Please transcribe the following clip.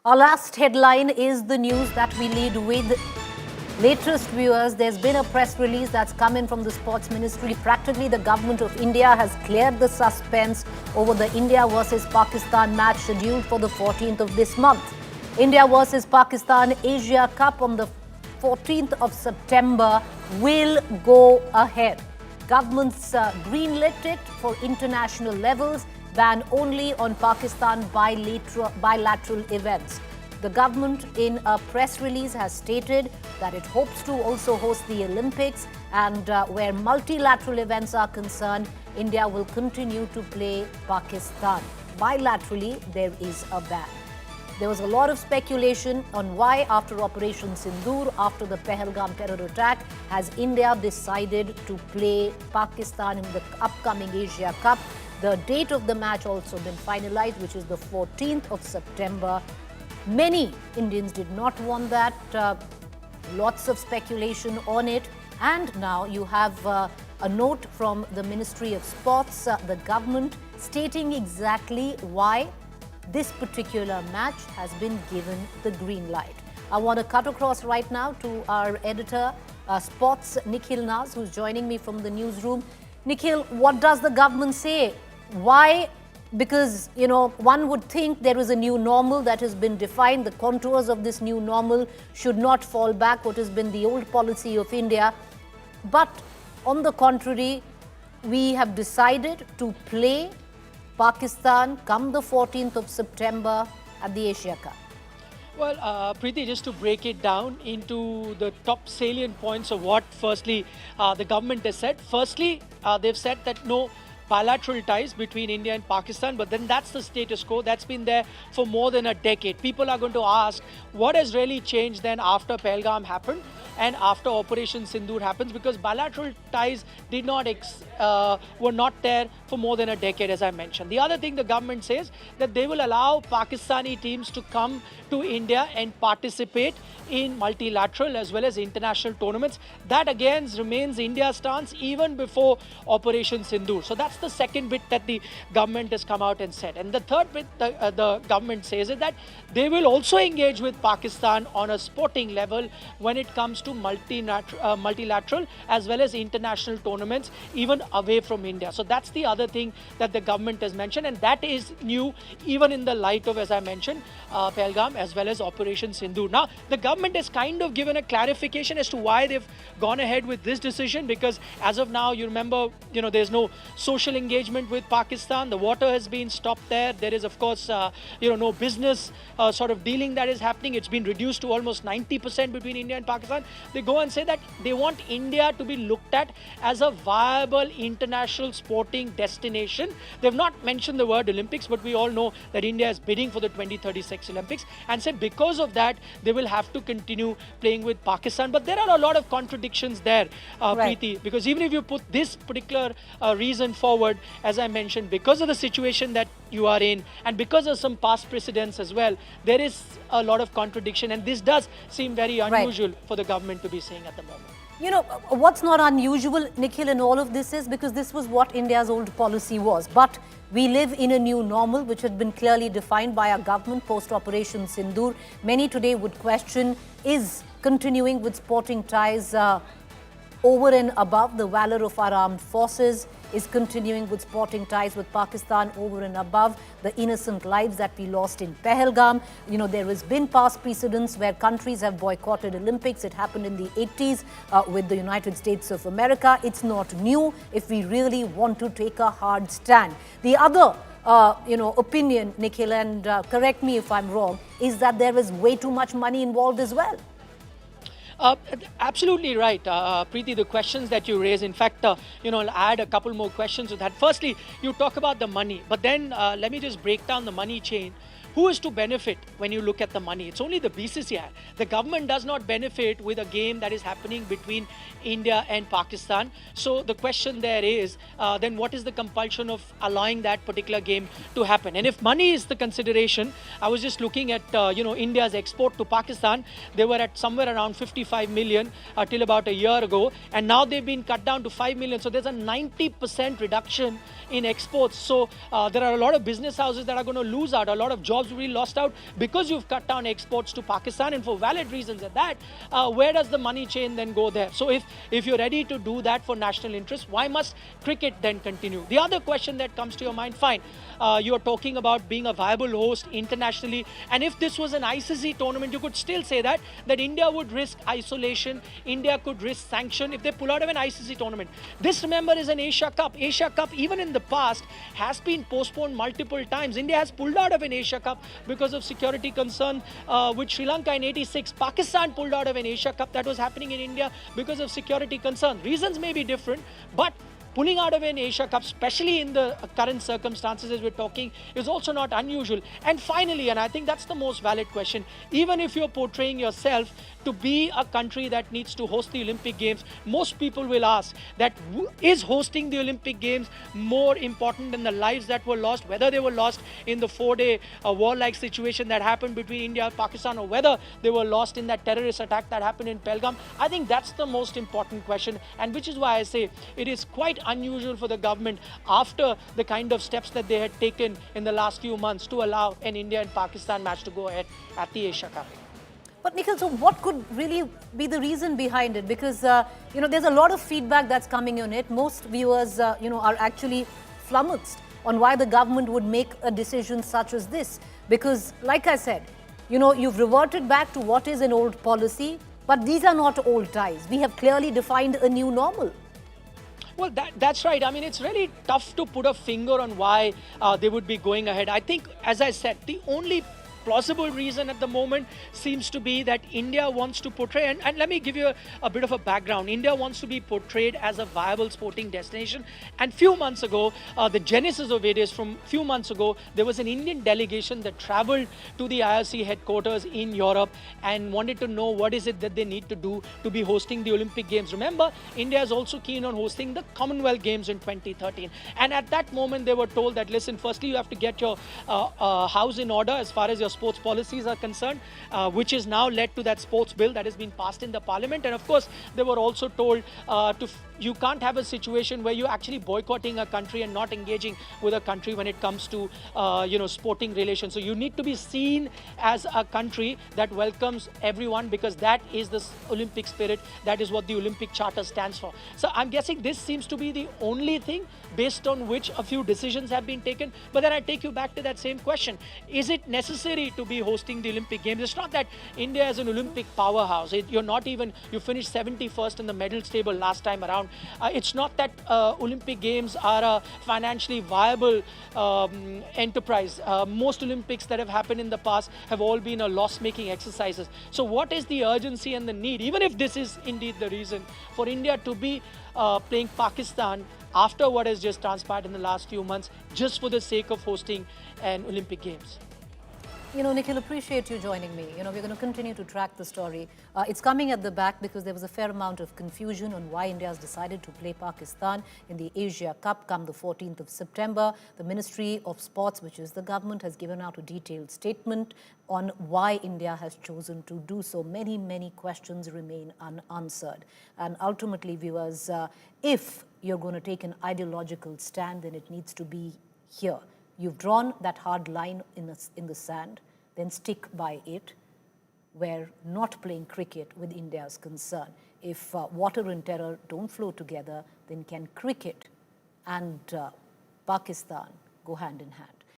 Our last headline is the news that we lead with. Latest viewers, there's been a press release that's come in from the Sports Ministry. Practically, the government of India has cleared the suspense over the India versus Pakistan match scheduled for the 14th of this month. India versus Pakistan Asia Cup on the 14th of September will go ahead. Government's greenlit it for international levels, ban only on Pakistan bilateral events. The government in a press release has stated that it hopes to also host the Olympics, and where multilateral events are concerned, India will continue to play Pakistan. Bilaterally, there is a ban. There was a lot of speculation on why, after Operation Sindoor, after the Pahalgam terror attack, has India decided to play Pakistan in the upcoming Asia Cup. The date of the match also been finalized, which is the 14th of September. Many Indians did not want that. Lots of speculation on it. And now you have a note from the Ministry of Sports, the government, stating exactly why this particular match has been given the green light. I want to cut across right now to our editor, Sports, Nikhil Naz, who's joining me from the newsroom. Nikhil, what does the government say? Why? Because, you know, one would think there is a new normal that has been defined. The contours of this new normal should not fall back, what has been the old policy of India. But on the contrary, we have decided to play Pakistan come the 14th of September at the Asia Cup. Well, Preeti, just to break it down into the top salient points of what, firstly, the government has said. Firstly, they've said that no bilateral ties between India and Pakistan, but then that's the status quo. That's been there for more than a decade. People are going to ask, what has really changed then after Pahalgam happened and after Operation Sindoor happens? Because bilateral ties did not were not there for more than a decade, as I mentioned. The other thing the government says that they will allow Pakistani teams to come to India and participate in multilateral as well as international tournaments. That again remains India's stance even before Operation Sindoor. So that's the second bit that the government has come out and said. And the third bit the government says is that they will also engage with Pakistan on a sporting level when it comes to multilateral as well as international tournaments, even away from India. So that's the other thing that the government has mentioned, and that is new even in the light of, as I mentioned, Pahalgam as well as Operation Sindoor. Now, the government has kind of given a clarification as to why they've gone ahead with this decision, because as of now, you remember, there's no social engagement with Pakistan. The water has been stopped there. There is, of course, no business sort of dealing that is happening. It's been reduced to almost 90% between India and Pakistan. They go and say that they want India to be looked at as a viable international sporting destination. They've not mentioned the word Olympics, but we all know that India is bidding for the 2036 Olympics, and said because of that, they will have to continue playing with Pakistan. But there are a lot of contradictions there, Right. Preeti, because even if you put this particular reason forward, as I mentioned, because of the situation that you are in and because of some past precedents as well, there is a lot of contradiction, and this does seem very unusual for the government to be saying at the moment. You know, what's not unusual, Nikhil, in all of this is because this was what India's old policy was. But we live in a new normal, which had been clearly defined by our government post-Operation Sindoor. Many today would question, is continuing with sporting ties over and above the valor of our armed forces? Is continuing with sporting ties with Pakistan over and above the innocent lives that we lost in Pahalgam? There has been past precedents where countries have boycotted Olympics. It happened in the 80s with the United States of America. It's not new if we really want to take a hard stand. The other opinion, Nikhil, and correct me if I'm wrong, is that there is way too much money involved as well. Absolutely right, Preeti, the questions that you raise. In fact, I'll add a couple more questions to that. Firstly, you talk about the money, but then let me just break down the money chain. Who is to benefit when you look at the money? It's only the BCCI. The government does not benefit with a game that is happening between India and Pakistan. So the question there is, then what is the compulsion of allowing that particular game to happen? And if money is the consideration, I was just looking at, India's export to Pakistan. They were at somewhere around 55 million till about a year ago. And now they've been cut down to 5 million. So there's a 90% reduction in exports. So there are a lot of business houses that are going to lose out, a lot of jobs jobs will be lost out because you've cut down exports to Pakistan, and for valid reasons at that. Where does the money chain then go there? So if you're ready to do that for national interest, why must cricket then continue? The other question that comes to your mind, fine, you're talking about being a viable host internationally, and if this was an ICC tournament, you could still say that India would risk isolation, India could risk sanction if they pull out of an ICC tournament. This, remember, is an Asia Cup. Asia Cup, even in the past, has been postponed multiple times. India has pulled out of an Asia Cup because of security concern with Sri Lanka in '86. Pakistan pulled out of an Asia Cup that was happening in India because of security concern. Reasons may be different, but pulling out of an Asia Cup, especially in the current circumstances as we're talking, is also not unusual. And finally, and I think that's the most valid question, even if you're portraying yourself to be a country that needs to host the Olympic Games, most people will ask that is hosting the Olympic Games more important than the lives that were lost, whether they were lost in the 4-day warlike situation that happened between India and Pakistan, or whether they were lost in that terrorist attack that happened in Pahalgam. I think that's the most important question, and which is why I say it is quite unusual for the government, after the kind of steps that they had taken in the last few months, to allow an India and Pakistan match to go ahead at the Asia Cup. But Nikhil, so what could really be the reason behind it? Because, there's a lot of feedback that's coming on it. Most viewers, are actually flummoxed on why the government would make a decision such as this. Because, like I said, you've reverted back to what is an old policy, but these are not old ties. We have clearly defined a new normal. Well, that's right. I mean, it's really tough to put a finger on why they would be going ahead. I think, as I said, the only plausible reason at the moment seems to be that India wants to portray, and let me give you a bit of a background. India wants to be portrayed as a viable sporting destination, and few months ago, the genesis of it is from few months ago, there was an Indian delegation that traveled to the IOC headquarters in Europe and wanted to know what is it that they need to do to be hosting the Olympic Games. Remember, India is also keen on hosting the Commonwealth Games in 2013, and at that moment they were told that, listen, firstly you have to get your house in order as far as your sports policies are concerned, which is now led to that sports bill that has been passed in the parliament. And of course, they were also told you can't have a situation where you're actually boycotting a country and not engaging with a country when it comes to sporting relations. So you need to be seen as a country that welcomes everyone, because that is the Olympic spirit. That is what the Olympic Charter stands for. So I'm guessing this seems to be the only thing based on which a few decisions have been taken. But then I take you back to that same question. Is it necessary to be hosting the Olympic Games? It's not that India is an Olympic powerhouse. You finished 71st in the medals table last time around. It's not that Olympic Games are a financially viable enterprise. Most Olympics that have happened in the past have all been a loss-making exercises. So what is the urgency and the need, even if this is indeed the reason, for India to be playing Pakistan after what has just transpired in the last few months, just for the sake of hosting an Olympic Games? Nikhil, appreciate you joining me. We're going to continue to track the story. It's coming at the back because there was a fair amount of confusion on why India has decided to play Pakistan in the Asia Cup come the 14th of September. The Ministry of Sports, which is the government, has given out a detailed statement on why India has chosen to do so. Many, many questions remain unanswered. And ultimately, viewers, if you're going to take an ideological stand, then it needs to be here. You've drawn that hard line in the sand, then stick by it. Where not playing cricket with India is concerned. If water and terror don't flow together, then can cricket and Pakistan go hand in hand?